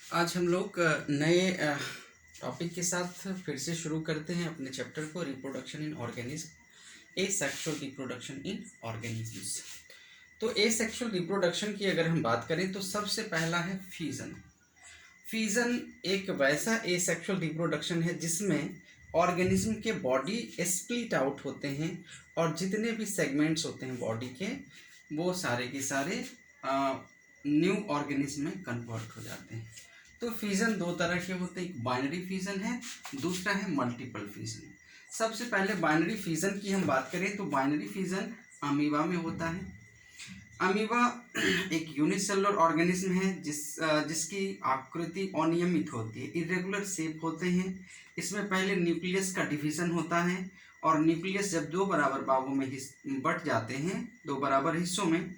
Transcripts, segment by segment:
आज हम लोग नए टॉपिक के साथ फिर से शुरू करते हैं अपने चैप्टर को, reproduction in organism, asexual reproduction in organisms. तो एसेक्सुअल रिप्रोडक्शन की अगर हम बात करें तो सबसे पहला है फ्यूजन। फ्यूजन एक वैसा एसेक्सुअल रिप्रोडक्शन है जिसमें ऑर्गेनिज्म के बॉडी स्प्लिट आउट होते हैं और जितने भी सेगमेंट्स होते हैं बॉडी के वो सारे के सारे न्यू ऑर्गेनिज्म में कन्वर्ट हो जाते हैं। तो फ्यूजन दो तरह के होते हैं, एक बाइनरी फ्यूजन है, दूसरा है मल्टीपल फ्यूजन। सबसे पहले बाइनरी फ्यूजन की हम बात करें तो बाइनरी फ्यूजन अमीबा में होता है। अमीबा एक यूनिसेलुलर ऑर्गेनिज्म है जिसकी आकृति अनियमित होती है, इरेगुलर शेप होते हैं। इसमें पहले न्यूक्लियस का डिवीजन होता है और न्यूक्लियस जब दो बराबर भागों में बट जाते हैं, दो बराबर हिस्सों में,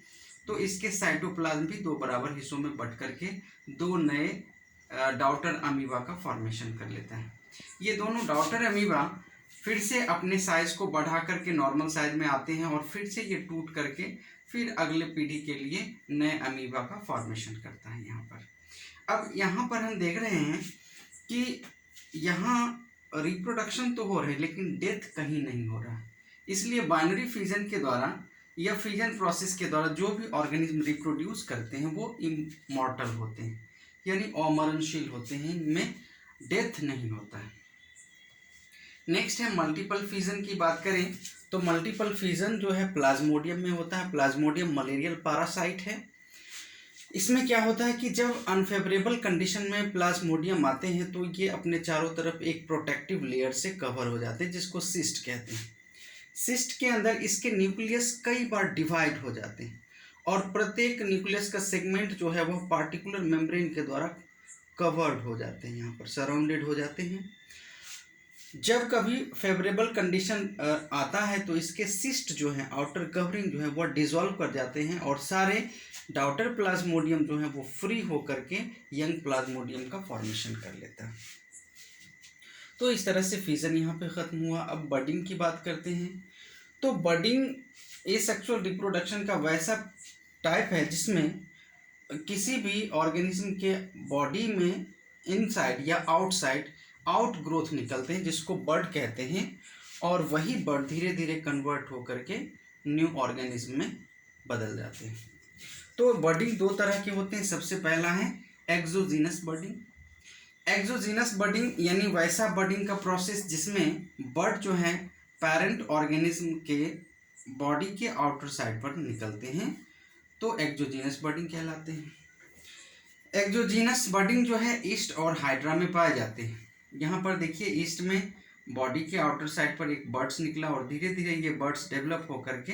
तो इसके साइटोप्लाज्म भी दो बराबर हिस्सों में बट करके दो नए डॉटर अमीबा का फॉर्मेशन कर लेता है। ये दोनों डॉटर अमीबा फिर से अपने साइज को बढ़ा करके नॉर्मल साइज में आते हैं और फिर से ये टूट करके फिर अगले पीढ़ी के लिए नए अमीबा का फॉर्मेशन करता है। यहाँ पर अब यहाँ पर हम देख रहे हैं कि यहाँ रिप्रोडक्शन तो हो रहा है लेकिन डेथ कहीं नहीं हो रहा। इसलिए बाइनरी फ्यूजन के द्वारा या फ्यूजन प्रोसेस के द्वारा जो भी ऑर्गेनिज्म रिप्रोड्यूस करते हैं वो इमॉर्टल होते हैं, यानी अमरणशील होते हैं, इनमें डेथ नहीं होता है। नेक्स्ट है मल्टीपल फ्यूजन की बात करें तो मल्टीपल फ्यूजन जो है प्लाज्मोडियम में होता है। प्लाज्मोडियम मलेरियल पैरासाइट है। इसमें क्या होता है कि जब अनफेवरेबल कंडीशन में प्लाज्मोडियम आते हैं तो ये अपने चारों तरफ एक प्रोटेक्टिव लेयर से कवर हो जाते हैं जिसको सिस्ट कहते हैं। सिस्ट के अंदर इसके न्यूक्लियस कई बार डिवाइड हो जाते हैं और प्रत्येक न्यूक्लियस का सेगमेंट जो है वह पार्टिकुलर मेम्ब्रेन के द्वारा कवर्ड हो जाते हैं, यहाँ पर सराउंडेड हो जाते हैं। जब कभी फेवरेबल कंडीशन आता है तो इसके सिस्ट जो है, आउटर कवरिंग जो है वह डिसॉल्व कर जाते हैं और सारे डॉटर प्लाज्मोडियम जो है वो फ्री होकर के यंग प्लाज्मोडियम का फॉर्मेशन कर लेता है। तो इस तरह से फ्यूजन यहाँ पे ख़त्म हुआ। अब बडिंग की बात करते हैं तो बडिंग एसेक्सुअल रिप्रोडक्शन का वैसा टाइप है जिसमें किसी भी ऑर्गेनिज्म के बॉडी में इनसाइड या आउटसाइड आउट ग्रोथ निकलते हैं जिसको बड कहते हैं और वही बड धीरे धीरे कन्वर्ट होकर के न्यू ऑर्गेनिज्म में बदल जाते हैं। तो बडिंग दो तरह के होते हैं। सबसे पहला है एक्सोजीनस बडिंग। एक्सोजीनस बडिंग यानी वैसा बडिंग का प्रोसेस जिसमें बड जो है पेरेंट ऑर्गेनिज्म के बॉडी के आउटर साइड पर निकलते हैं, तो एक्सोजीनस बडिंग कहलाते हैं। एक्सोजीनस बडिंग जो है ईस्ट और हाइड्रा में पाए जाते हैं। यहाँ पर देखिए ईस्ट में बॉडी के आउटर साइड पर एक बर्ड्स निकला और धीरे धीरे ये बर्ड्स डेवलप होकर के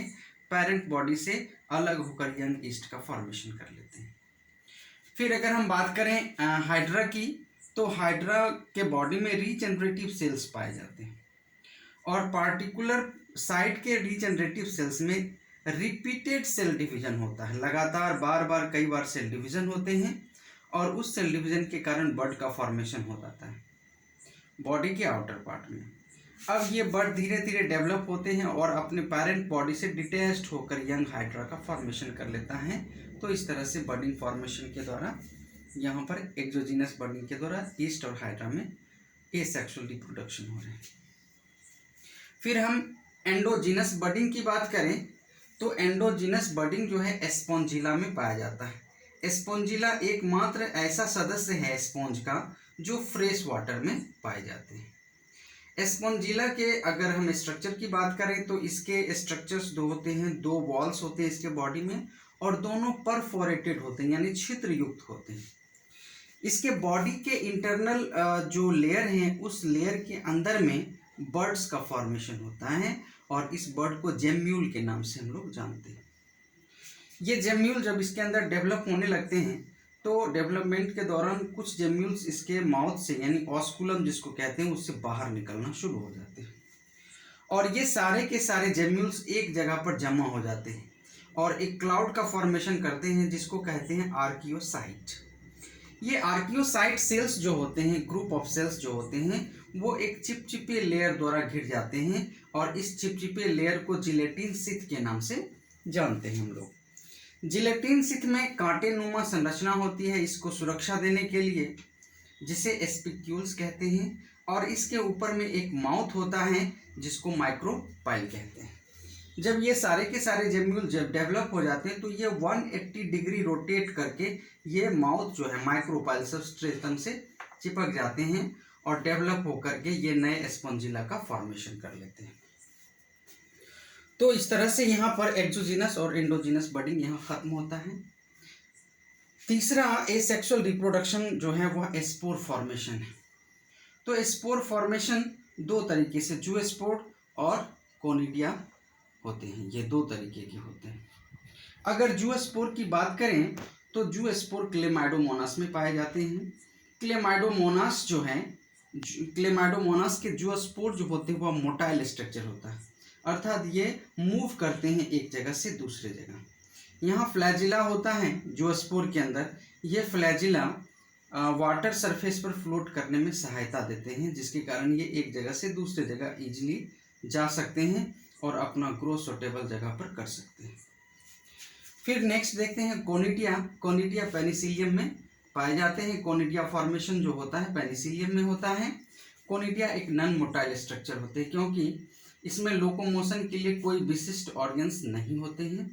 पेरेंट बॉडी से अलग होकर यंग ईस्ट का फॉर्मेशन कर लेते हैं। फिर अगर हम बात करें हाइड्रा की तो हाइड्रा के बॉडी में रीजनरेटिव सेल्स पाए जाते हैं और पार्टिकुलर साइट के रीजनरेटिव सेल्स में रिपीटेड सेल डिवीजन होता है। लगातार बार बार कई बार सेल डिवीजन होते हैं और उस सेल डिवीजन के कारण बड का फॉर्मेशन हो जाता है बॉडी के आउटर पार्ट में। अब ये बड धीरे धीरे डेवलप होते हैं और अपने पेरेंट बॉडी से डिटैच्ड होकर यंग हाइड्रा का फॉर्मेशन कर लेता है। तो इस तरह से बडिंग फॉर्मेशन के द्वारा यहाँ पर एक्सोजीनस बडिंग के द्वारा ईस्ट और हाइड्रा में एसेक्सुअल रिप्रोडक्शन हो रहे हैं। फिर हम एंडोजीनस बडिंग की बात करें तो एंडोजीनस बडिंग जो है स्पॉन्जिला में पाया जाता है। स्पॉन्जिला एकमात्र ऐसा सदस्य है स्पॉन्ज का जो फ्रेश वाटर में पाए जाते हैं। स्पॉन्जिला के अगर हम स्ट्रक्चर की बात करें तो इसके स्ट्रक्चर्स दो होते हैं, दो वॉल्स होते हैं इसके बॉडी में और दोनों परफोरेटेड होते हैं यानी छिद्र युक्त होते हैं। इसके बॉडी के इंटरनल जो लेयर हैं उस लेयर के अंदर में बर्ड्स का फॉर्मेशन होता है और इस बर्ड को जेम्यूल के नाम से हम लोग जानते हैं। ये जेम्यूल जब इसके अंदर डेवलप होने लगते हैं तो डेवलपमेंट के दौरान कुछ जेम्यूल्स इसके माउथ से यानी ऑस्कुलम जिसको कहते हैं उससे बाहर निकलना शुरू हो जाते हैं और ये सारे के सारे जेम्यूल्स एक जगह पर जमा हो जाते हैं और एक क्लाउड का फॉर्मेशन करते हैं जिसको कहते हैं आर्कियोसाइट। ये आर्कियोसाइट सेल्स जो होते हैं, ग्रुप ऑफ सेल्स जो होते हैं, वो एक चिपचिपे लेयर द्वारा घिर जाते हैं और इस चिपचिपे लेयर को जिलेटिन शीथ के नाम से जानते हैं हम लोग। जिलेटिन शिथ में कांटेनुमा संरचना होती है इसको सुरक्षा देने के लिए, जिसे स्पिक्यूल्स कहते हैं, और इसके ऊपर में एक माउथ होता है जिसको माइक्रोपाइल कहते हैं। जब ये सारे के सारे जेम्यूल जब डेवलप हो जाते हैं तो ये 180 डिग्री रोटेट करके ये माउथ जो है माइक्रोपाइल सबस्ट्रेटम से चिपक जाते हैं और डेवलप होकर के ये नए स्पॉन्जिला का फॉर्मेशन कर लेते हैं। तो इस तरह से यहाँ पर एक्सोजीनस और एंडोजीनस बडिंग यहाँ खत्म होता है। तीसरा एसेक्सुअल रिप्रोडक्शन जो है वह स्पोर फॉर्मेशन है। तो स्पोर फॉर्मेशन दो तरीके से, जूस्पोर और कोनिडिया होते हैं, ये दो तरीके के होते हैं। अगर जूस्पोर की बात करें तो जूस्पोर क्लेमाइडोमोनास में पाए जाते हैं। क्लेमाइडोमोनास जो है, क्लेमाइडोमोनास के जूस्पोर जो होते हैं वह मोटाइल स्ट्रक्चर होता है, अर्थात ये मूव करते हैं एक जगह से दूसरे जगह। यहाँ फ्लैजिला होता है जूस्पोर के अंदर, ये फ्लैजिला वाटर सरफेस पर फ्लोट करने में सहायता देते हैं, जिसके कारण ये एक जगह से दूसरे जगह इजीली जा सकते हैं और अपना ग्रोथ सूटेबल जगह पर कर सकते हैं। फिर नेक्स्ट देखते हैं कोनिडिया। कोनिडिया पेनिसिलियम में पाए जाते हैं। कोनिडिया फॉर्मेशन जो होता है पेनिसिलियम में होता है। कोनिडिया एक नॉन मोटाइल स्ट्रक्चर होते हैं क्योंकि इसमें लोकोमोशन के लिए कोई विशिष्ट ऑर्गन्स नहीं होते हैं,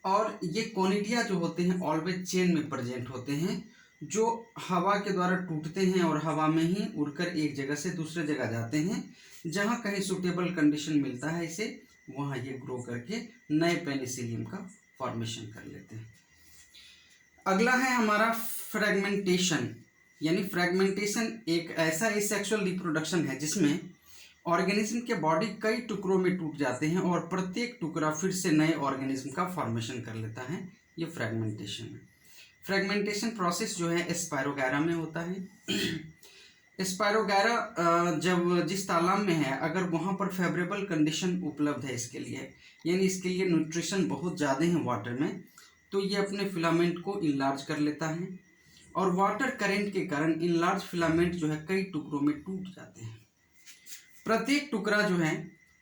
और ये कोनिडिया जो होते हैं ऑलवेज चेन में प्रेजेंट होते हैं, जो हवा के द्वारा टूटते हैं और हवा में ही उड़कर एक जगह से दूसरे जगह जाते हैं। जहाँ कहीं सूटेबल कंडीशन मिलता है इसे, वहाँ ये ग्रो करके नए पेनिसिलियम का फॉर्मेशन कर लेते हैं। अगला है हमारा फ्रेगमेंटेशन, यानी फ्रेगमेंटेशन एक ऐसा एसेक्सुअल रिप्रोडक्शन है जिसमें ऑर्गेनिज्म के बॉडी कई टुकड़ों में टूट जाते हैं और प्रत्येक टुकड़ा फिर से नए ऑर्गेनिज्म का फॉर्मेशन कर लेता है, ये फ्रेगमेंटेशन है। फ्रेगमेंटेशन प्रोसेस जो है स्पायरोगैरा में होता है। स्पायरोगैरा जब जिस तालाब में है, अगर वहाँ पर फेवरेबल कंडीशन उपलब्ध है इसके लिए, यानी इसके लिए न्यूट्रिशन बहुत ज़्यादा है वाटर में, तो ये अपने फिलामेंट को इनलार्ज कर लेता है और वाटर करंट के कारण इनलार्ज फिलामेंट जो है कई टुकड़ों में टूट जाते हैं। प्रत्येक टुकड़ा जो है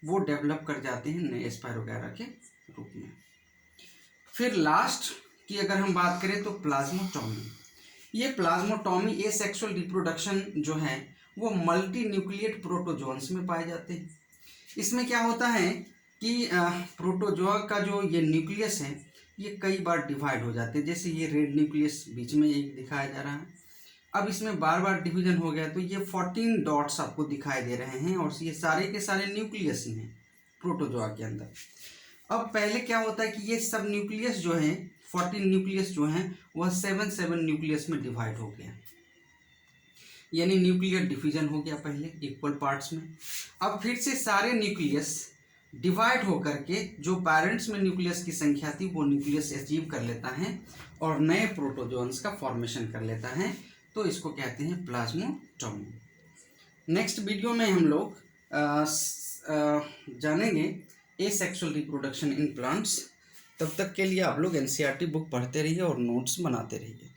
वो डेवलप कर जाते हैं नए स्पायरोगैरा के रूप में। फिर लास्ट की अगर हम बात करें तो प्लाज्मोटॉमी। ये प्लाज्मोटॉमी एसेक्सुअल रिप्रोडक्शन जो है वो मल्टी न्यूक्लिएट प्रोटोजोन्स में पाए जाते हैं। इसमें क्या होता है कि प्रोटोजोआ का जो ये न्यूक्लियस है ये कई बार डिवाइड हो जाते हैं, जैसे ये रेड न्यूक्लियस बीच में एक दिखाया जा रहा है। अब इसमें बार बार डिवीजन हो गया तो ये 14 डॉट्स आपको दिखाई दे रहे हैं और ये सारे के सारे न्यूक्लियस ही हैं प्रोटोजोआ के अंदर। अब पहले क्या होता है कि ये सब न्यूक्लियस जो है 14 न्यूक्लियस जो हैं वह 7 न्यूक्लियस में डिवाइड हो गया, यानी न्यूक्लियर डिवीजन हो गया पहले इक्वल पार्ट्स में। अब फिर से सारे न्यूक्लियस डिवाइड होकर के जो पेरेंट्स में न्यूक्लियस की संख्या थी वो न्यूक्लियस अचीव कर लेता है और नए प्रोटोजोन्स का फॉर्मेशन कर लेता है, तो इसको कहते हैं प्लाज्मोटॉमी। नेक्स्ट वीडियो में हम लोग जानेंगे एसेक्सुअल रिप्रोडक्शन इन प्लांट्स। तब तक के लिए आप लोग एनसीईआरटी बुक पढ़ते रहिए और नोट्स बनाते रहिए।